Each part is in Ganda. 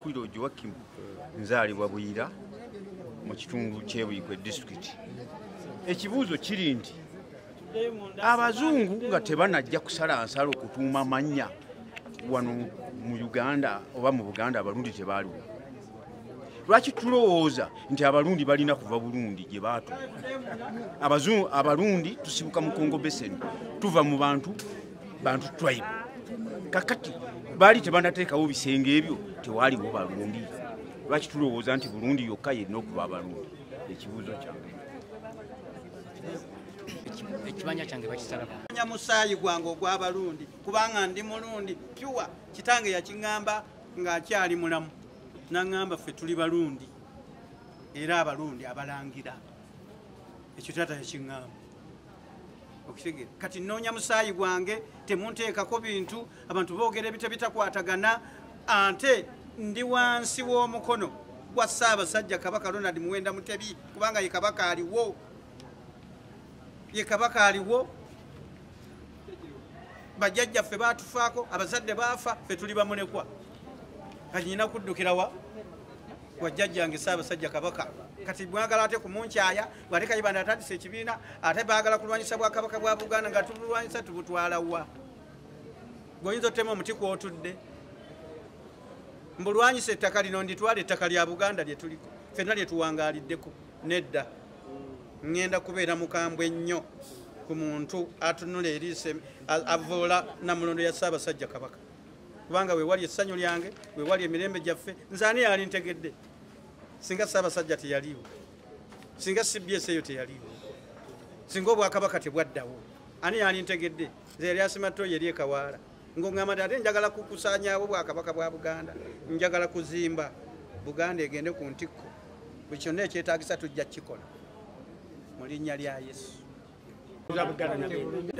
Okwiro Joakim nzaalibwa Buyira mu kitundu ky'Ebuyikwe district. Ekibuuzo kiri nti abazungu nga tebanajja kusala nsalo okutuuma mannya wano mu Uganda oba mu Buganda abalundi tebaaliwo. Lwaki tulowooza nti abalundi balina kuva Burundi gye baatu? Abalundi tusibuka mu Congo Basin tuva mu bantu tribe. Kakati bali tebanateekawo bisenge ebyo tewaliwo Balundi. Lwaki tulowooza nti Burundi yokka yenna okuba abalundi? Ekibuuzo kyange. Ekibanja kyange bakisalako. Musaayi gwange ogw'Abalundi kubanga ndi Mulundi pure. Kitange yakiŋŋamba ng'akyali mulamu. N'aŋŋamba ffe tuli Balundi era Abalundi abalangira. Ekyo taata yakiŋŋamba. Okitegeera. Kati nnoonya musaayi gwange temunteekako bintu abantu boogera bitakwatagana ate ndi wansi w'omukono gwa Ssaabasajja Kabaka Ronald Muwenda Mutebi kubanga ye kabaka aliwo. Ye kabaka aliwo. Bajjajjaffe baatufaako abazadde baafa ffe tuli bamulekwa. Kati nina kuddukira wa jjajjange Ssaabasajja Kabaka. Kati mwagala ate kumunkyaya bw'ate Kayibanda atandise ekibiina ate baagala kulwanyisa Bwakabaka bwa Buganda nga tubulwanyisa tubutwala wa. Gwoyinza otema omuti kw'otudde. Mbulwanyisa ettaka lino nditwala ettaka lya Buganda lye tuliko. Ffenna lye tuwangaaliddeko. Nedda. Ngenda kubeera mukambwe ennyo ku muntu atunula eriise avoola Namulondo ya Ssaabasajja Kabaka. Kubanga we wali essanyu lyange, we wali emirembe gyaffe, nze ani yali ntegedde? Singa Ssaabasajja teyaliwo. Singa CBS eyo teyaliwo. Singa Obwakabaka tebwaddawo. Ani yali ntegedde? Nze yali asimattoyi eri ekawaala. Ng'oŋŋamba ate njagala kukusaanyaawo Bwakabaka bwa Buganda. Njagala kuzimba Buganda egende ku ntikko. Buli kyonna ekyetaagisa tujja kukikola. Mu linnya lya Yesu.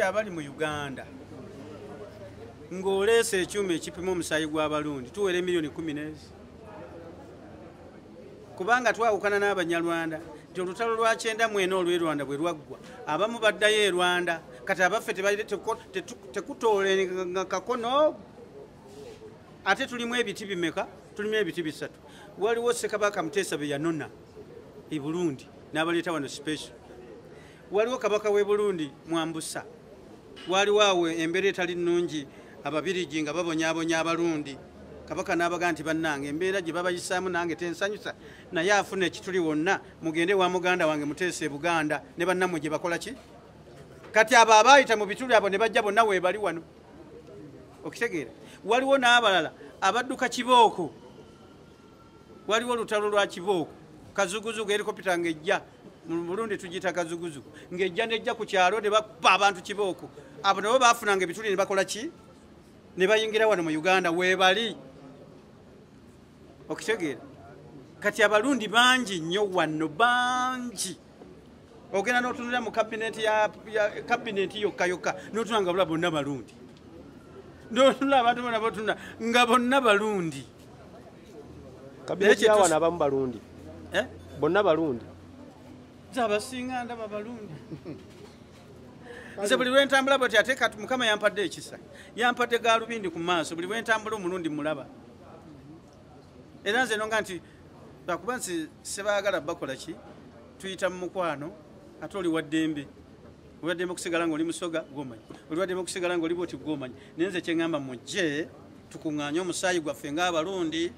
Abali mu Uganda ng'oleese ekyuma ekipima omusaayi gw'Abalundi tuwere miliyoni 10. Kubanga twawukana n'Abanyarwanda nti olutalo lwa 9 mwena olw'e bwe lwaggwa abamu baddayo e Rwanda kati abaffe tekutoolenga kakono. Ate tulimu ebiti bimeka? Tulimu ebiti 3. Waliwo Ssekabaka Muteesa be yanona e Burundi n'abaleeta wano special. Waliwo Kabaka w'e Burundi Mwambusa. Waliwo awo embeera etali nnungi Ababirigi nga babonyaabonya Abalundi. Kabaka n'abaga nti bannange embeera gye babayisaamu nange tensanyusa naye afuna ekituli wonna mugende wa muganda wange Muteesa e Buganda ne bannammwe gye bakola ki? Kati abo abaayita mu bituli abo ne bajja bonna weebali wano. Okitegeera. Waliwo n'abalala abadduka Kibooko. Waliwo olutalo lwa Kibooko. Kazuguzugu helikopita ng'ejja mu Burundi tugiyita kazuguzugu ng'ejja n'ejja ku kyalo ne bappa abantu Kibooko. Abo nabo baafunanga ebituli ne bakola ki? Ne bayingira wano mu Uganda weebali. Okitegeera. Kati Abalundi bangi nnyo wano bangi. Ogenda n'otunulira mu kabineti yokka n'otunanga bula bonna Balundi. N'otunula abantu bonna botuna nga bonna Balundi. Kabineti ya wana abamu Balundi. Bonna Balundi. Zabasinga ndaba Balundi. Nze buli lwentambula bwati ate kati Mukama yampadde ekisa. Yampadde Gaalubindi ku maaso buli lwentambula omulundi mulaba. Era nze nonga nti bakuba nsi sebaagala bakola ki? Tuyita mu mukwano ate oli waddembe. Oli waddembe okusigala ng'oli Musoga gw'omanyi. Oli waddembe okusigala ng'oli bwoti gw'omanyi. Naye nze kye ŋŋamba mujje tukuŋŋaanye omusaayi gwaffe ng'Abalundi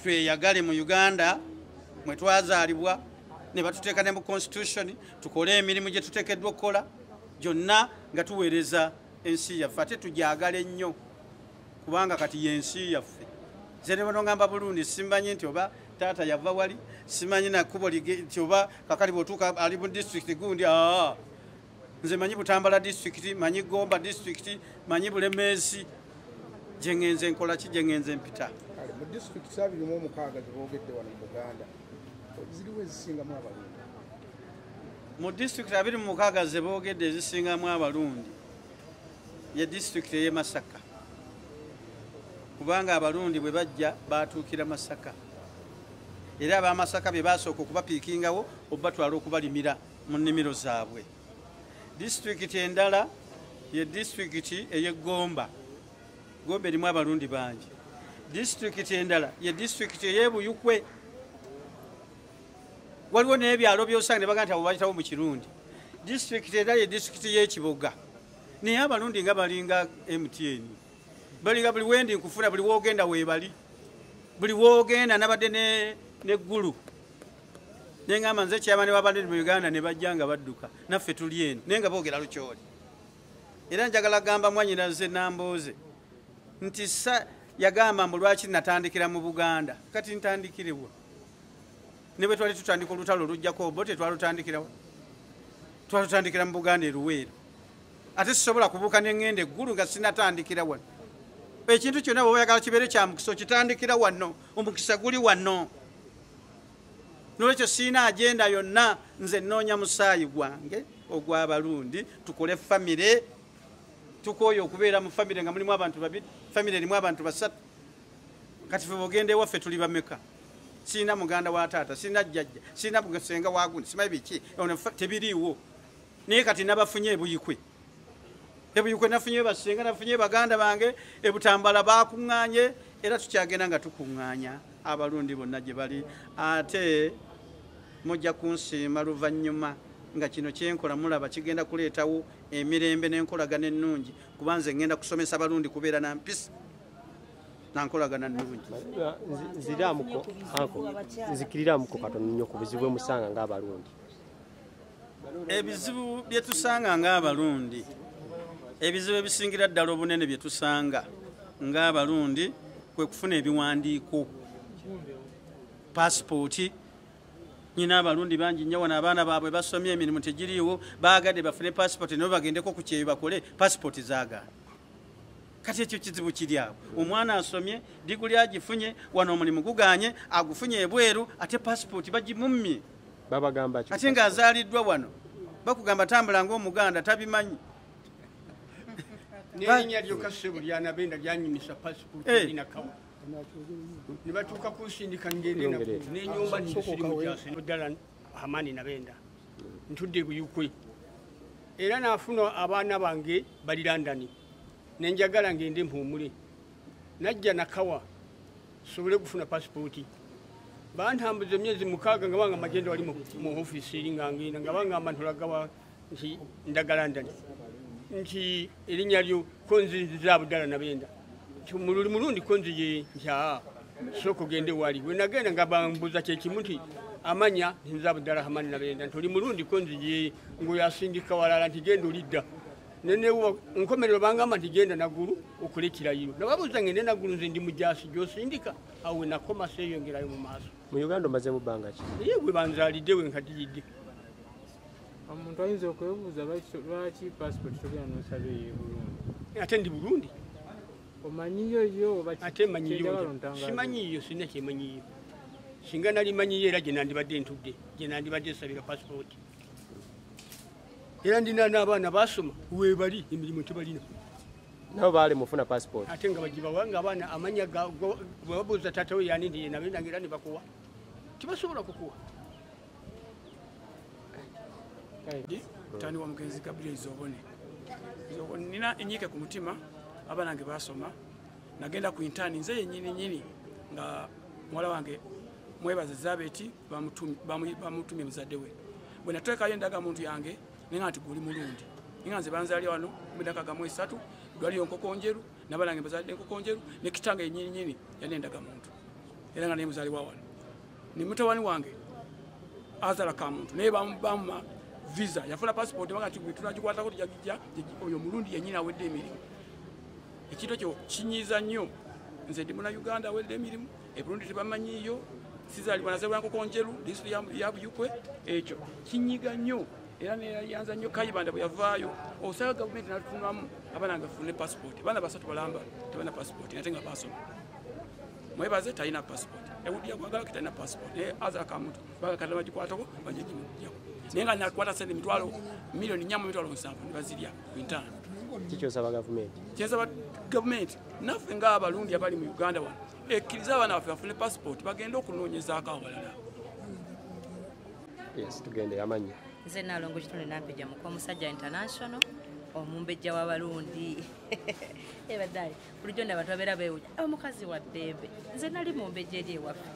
tweyagale mu Uganda mwe twazaalibwa ne batuteeka ne mu constitution tukole emirimu gye tuteekeddwa okukola gyonna nga tuweereza ensi yaffe ate tugyagala ennyo kubanga kati y'ensi yaffe. Nze ne bano ngamba Burundi simanyi nti oba taata yava wali simanyi nakkubo nti oba kakati bw'otuuka ali mu district gundi nze manyi Butambala district manyi Gomba district manyi Bulemeezi gye ŋŋenze nkola ki gye ŋŋenze mpita. Mu district 26 ziboogedde wano mu Buganda ziriwo ezisingamu Abalundi. Mu district 26 zeboogedde ezisingamu Abalundi ye district ey'e Masaka. Kubanga Abalundi bwe bajja baatuukira Masaka. Era ab'Amasaka be baasooka okubapiikingawo obatwala okubalimira mu nnimiro zaabwe. District endala ye district ey'e Gomba. Gomba erimu Abalundi bangi. disitulikiti endala ye disitulikiti ey'ebuyukwe waliwo n'ebyalo byosanga ne baga nti abo bayitawo mu kirundi disitulikiti endala ye disitulikiti y'ekiboga naye abalundi nga balinga MTN balinga buli wendi nkufuna buli woogenda weebali buli woogenda nabadde neggulu neŋŋamba nze kyamani w'abalundi mu Uganda ne bajja nga badduka naffe tuli eno naye nga boogera lukyoli era njagala gamba mwanyinaze Nambooze nti yagamba mbu lwaki natandikira mu Buganda kati ntandikirewa ne bwe twali tutandika olutalo olujjako bo tetwalutandikirawa twalutandikira mu Buganda eruweero ate sisobola kubuuka neŋŋenda eggulu nga sinatandikira wano ekintu kyonna bwe oyagala kibeere kya mukisa okitandikira wano omukisa guli wano nolwekyo siina agenda yonna nze nnoonya musaayi gwange ogw'abalundi tukole famire tukooye okubeera mu famire nga mulimu abantu babiri famire erimu abantu basatu kati fe bogenda ewaffe tuli bameka siina muganda wa taata siina jjajja siina musenga wagundi simanyi biki tebiriiwo naye kati nabafunye ebuyikwe nafunye basenga nafunye baganda bange ebutambala bakuŋŋaanye era tukyagenda nga tukuŋŋaanya abalundi bonna gye bali ate mujja kunsiima luvannyuma nga kino kyenkola mulaba kigenda kuleetawo emirembe n'enkolagana ennungi kuba nze ngenda kusomesa abalundi kubeera na mpisa nankolagana nnungi nzikiriramuko katono nnyo ku buzibu bwe musanga ng'abalundi ebizibu bye tusanga ng'abalundi ebizibu ebisingira ddala obunene bye tusanga ng'abalundi kwe kufuna ebiwandiiko pasipooti nyina abalundi bangi nnyo wano abaana baabwe basomye emirimu tegiriiwo baagadde bafune pasipooti nabo bagendeko ku kyeyo bakole pasipooti zaagaana kati ekyo kizibu kiri awo omwana asomye diguli agifunye wano omulimu guganye agufunye ebweru ate pasipooti bagimummye ate ng'azaaliddwa wano bakugamba tambula ng'omuganda tabimanyi n'erinnya lyokasebo lyanabenda lyanyumisa pasipooti nakawa ne batuuka kunsindika ngende n'enyumba nisirimu ddala Hamani Nabenda ntudde buyukwe era naafuna abaana bange bali London nenjagala ngende mpumule najja nakawa sobole kufuna pasipooti bantambuza emyezi 6 nga banga magenda wali mu office eringa ngenda nga banga amantulagawa nti ndagala London nti erinnya lyo konzi Zabudala Nabenda nti mulundi konzi ye nti soko gende wali we nagenda nga bambuza kyekimu nti amanya Zabudala Hamani Nabenda nti oli mulundi konzi ye ngoyo asindika walala nti genda olidda nenewo nkomerero bangamba nti genda nagulu okulekirayo nababuuza ngende nagulu nze ndi mujasi gyosindika awe nakoma seyongerayo mu maaso mu Uganda omaze mu bbanga ki yewe banzalidde we nkadiyidde omuntu ayinza okwebuuza lwaki passport togenda nosaba ye Burundi ate ndi Burundi omanyiyo yo ate manyiyo simanyiyo sinna kyemanyiyo singa nali manyiyo era gye nandibadde ntudde gye nandibadde nsabira passport era ndina n'abaana basoma webali emirimu tebalina nabo baali mufuna passport ate nga bagibawa nga abaana amanya bwebabuuza taata we yani ndi Nabenda ngera ne bakuwa tibasobola kukuwa mutani wa mugenzi Gabriel Zobone nina enyike ku mutima abaana nge basoma nagenda ku intani nze yennyini nga mwala wange mwebaze Zabeti bamutumye muzadde we bwe natwekayo endaga muntu yange ninga nti guli mulundi ninga nze banzali wano midaka ga 3 dwali yonkokonjeru nabalange bazadde nkokonjeru ne kitanga yennyini yanendaga muntu era nga ne muzali wa wano ni mutawani wange azala ka muntu naye bamma visa yafuna passport wakati tunagikwata ko tujja oyo mulundi yennyini awedde emirimu ekintu kyo kinyiza nnyo nze ndi muna Uganda awedde emirimu eburundi tebamanyiyo sizali banazebwa nkokonjeru disitulikiti ya Buyukwe ekyo kinyiga nnyo era neyanza nnyo Kayibanda bwe yavaayo osaba gavumenti natutumamu abaana ngafune passport baana basatu balamba tebana passport ate nga basoma mwebaze talina passport ewudiya kwagala kitalina passport naye aza kamuntu bagakala bagikwatako bajegimujjako naye nga nakwata sente mitwalo milioni 4.7 nibazirya kwintana kikyosaba gavumenti kyesaba gavumenti naffe ng'abalundi abali mu Uganda wano ekkiriza abaana baffe bafune passport bagende okunoonyezaako awalala. Yes, tugende amanya nze Nalongo Kitunde Nampija Muko Musajja International omumbejja w'abalundi ebaddaali bulijjo ndaba twabeera beewunya omukazi wa ddembe nze nali mumbejja eri ewaffe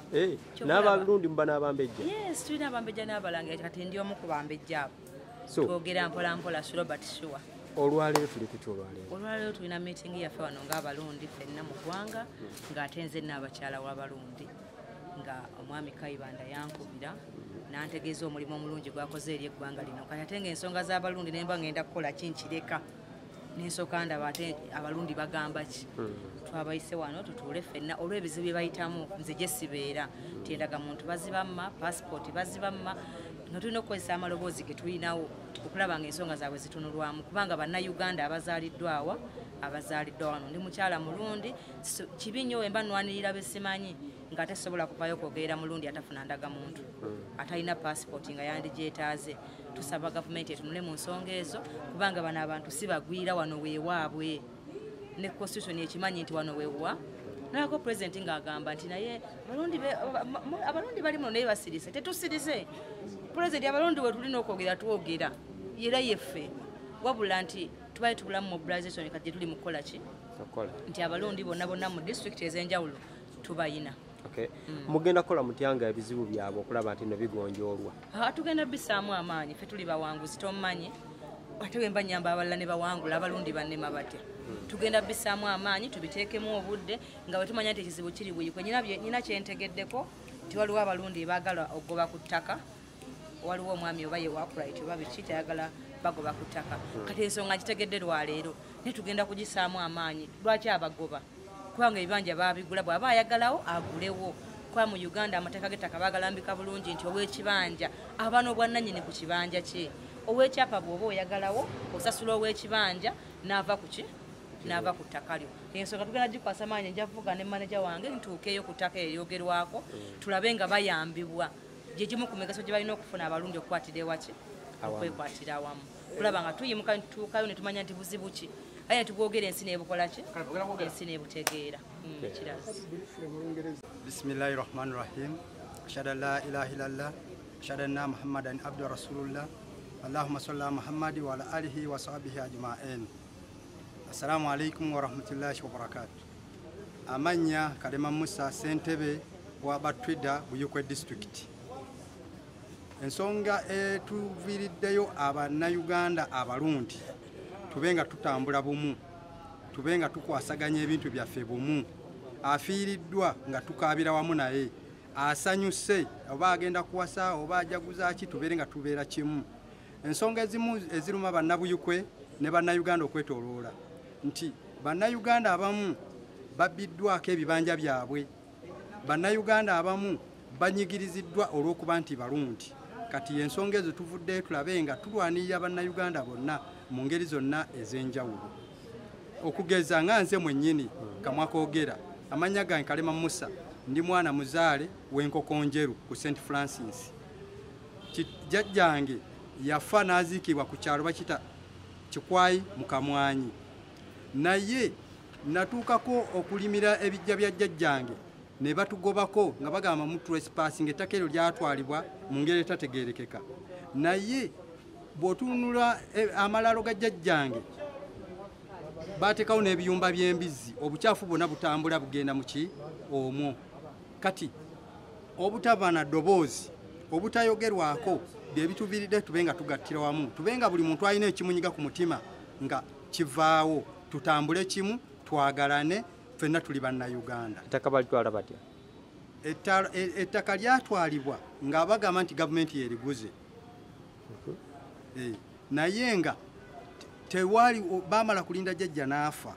n'abalundi muba n'abambejja yes tulina abambejja n'abalangira kati ndi omu ku bambejja abo twogera mpolampola Robert Shua olwaleero tuli ku kyolwaleero olwaleero tulina meeting yaffe wano ng'abalundi ffenna mu ggwanga ng'ate nze n'abakyala w'abalundi nga omwami Kayibanda yankubira nantegeeza omulimu omulungi gwakoze eri eggwanga lino kati ate ng'ensonga z'abalundi nemba ngenda kukola kinkireka n'ensooka ndaba ate abalundi bagamba ki twabayise wano tutuule ffenna olw'ebizibu bye bayitamu nze gye sibeera tiendaga muntu bazibamma passport bazibamma nga tulina okukozesa amaloboozi ge tulinawo okulaba ng'ensonga zaabwe zitunulwamu kubanga bannayuganda abazaaliddwa wano ndi mukyala mulundi kibi nnyo wemba nwanirira besimanyi nga tesobola kuvayo kwogerera mulundi atafuna ndagamuntu atalina passport nga yandigyetaaze tusaba gavumenti etunule mu nsonga ezo kubanga bano abantu si bagwira wano weewaabwe ne constitution ekimanyi nti wano weewa nalako pulezidenti ng'agamba nti naye abalundi bali muno naye basirise tetusirise pulezidenti abalundi we tulina okwogera twogera era yeffe wabula nti tubaye tubulamu mobilization kati tuli mu kukola ki nti abalundi bonna mu district ez'enjawulo tubayina mugenda kukola mutyanga ebizibu byabwe okulaba nti no bigonjoolwa tugenda bisaamu amaanyi ffe tuli bawanguzi tomumanyi ate wemba nyamba abalala ne bawangula abalundi bannema batya tugenda bisaamu amaanyi tubiteekemu obudde nga bwe tumanya nti ekizibu kiri buyikwe nyina kyentegeddeko nti waliwo abalundi baagala ogoba ku ttaka waliwo omwami oba ye wakulayiti oba biki tayagala bagoba ku ttaka kati ensonga nkitegedde lwaleero naye tugenda kugisaamu amaanyi lwaki abagoba kubanga ebibanja babigula bw'aba ayagalawo agulewo kuba mu Uganda amateeka g'ettaka bagalambika bulungi nti ow'ekibanja aba n'obwannannyini ku kibanja kye ow'ekyapa bw'oba oyagalawo osasula ow'ekibanja n'ava ku ki n'ava ku ttaka lyo ensonga tugenda gikwasa maanyi nja kuvuga ne maneja wange ntuukeeyo ku ttaka eryogerwako tulabe nga bayambibwa gye gimu ku migaso gye balina okufuna abalundi okukwatira ewaki okwekwatira awamu kulaba nga tuyimuka nituukayo ne tumanya nti buzibu ki aye netubwogera ensi nebukola ki ensi nebutegeera kirazi bismillahi rahmani rahim ashhadu an la ilaha illallah ashhadu anna muhammadan abdu rasulullah allahumma salli ala muhammadi wa ala alihi wa sahbihi ajma'in assalamu alaikum wa rahmatullahi wa barakatuh amanya Kalema Musa Ssentebe wa Batwida Buyikwe district ensonga etuviriddeyo abannayuganda abalundi tubenga tutambula bumu tubenga tukwasaganya ebintu byaffe bumu afiiriddwa nga tukaabira wamu naye asanyuse oba agenda kuwasa oba ajaguza ki tubeere nga tubeera kimu ensonga ezimu eziruma bannabuyikwe ne bannayuganda okwetooloola nti bannayuganda abamu babbiddwako ebibanja byabwe bannayuganda abamu banyigiriziddwa olw'okuba nti balundi kati ensonga ezo tuvuddeyo tulabe nga tulwanirira bannayuganda bonna mu ngeri zonna ez'enjawulo okugeza nga nze mwennyini kamwakoogera amannya gange Kalema Musa ndi mwana muzaale w'enkokonjeru ku St Francis jjajjange yafa n'aziikibwa ku kyalo bakita Kikwayi mu Kamwanyi naye natuukako okulimira ebijja bya jjajjange ne batugobako nga bagamba mu trespassing ettaka eryo lyatwalibwa mu ngeri etategeerekeka naye bw'otunula amalalo ga jjajjange bateekawo n'ebiyumba by'embizzi obukyafu bwonna butambula bugenda mu ki omwo kati obutaba na ddoboozi obutayogerwako bye bituviiridde tube nga tugattira wamu tube nga buli muntu alina ekimunyiga ku mutima nga kivaawo tutambule kimu twagalane ffenna tuli bannayuganda ettaka balitwala batya ettaka lyatwalibwa nga bagamba nti gavumenti yeriguze naye nga tewali bamala kulinda jjajja n'afa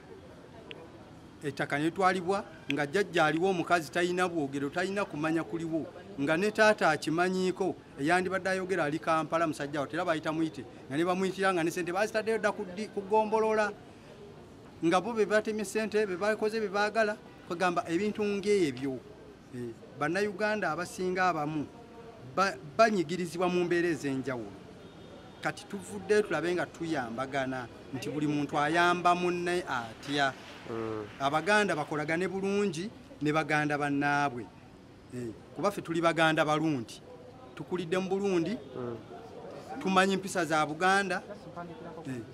ettaka netwalibwa nga jjajja aliwo omukazi talina bwogero talina kumanya kuliwo nga ne taata akimanyiiko eyandibadde ayogera ali Kampala musajjawo tera bayita muyite nga ne bamuyitira nga ne sente bazitaddeyo dda kugombolola nga bo be batemye sente be bakoze be baagala kugamba ebintu ng'ebyo bannayuganda abasinga abamu banyigirizibwa mu mbeera ez'enjawulo kati tuvudde tulabe nga tuyambagana nti buli muntu ayamba munne atya abaganda bakolagane bulungi ne baganda bannaabwe kuba ffe tuli baganda balundi tukulidde mu Burundi tumanyi empisa za Buganda.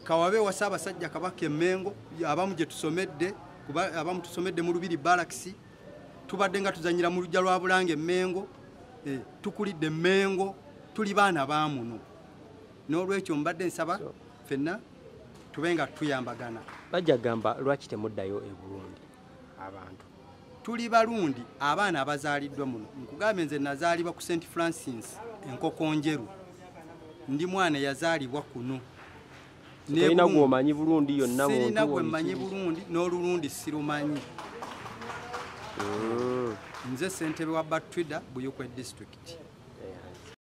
Kawabe wa Ssaabasajja Kabaka Mengo abamu gye tusomedde kuba abamu tusomedde mu Lubiri Barracks tubadde nga tuzanyira mu lujja lwa Bulange Mengo tukulidde Mengo tuli baana baamuno n'olwekyo mbadde nsaba fenna tubenga tuyambagana. Bajja gamba lwaki temuddayo e Burundi abantu tuli Barundi abaana abazaaliddwa muno nkugambe nze nazaalibwa ku St Francis Enkokonjeru ndi mwana yazaalibwa kuno. Sirina gwomanyi Burundi yonna muntu sirina gwe mmanyi Burundi n'Olurundi sirumanyi. Nze ssentebe wa Batwida Buyukwe district.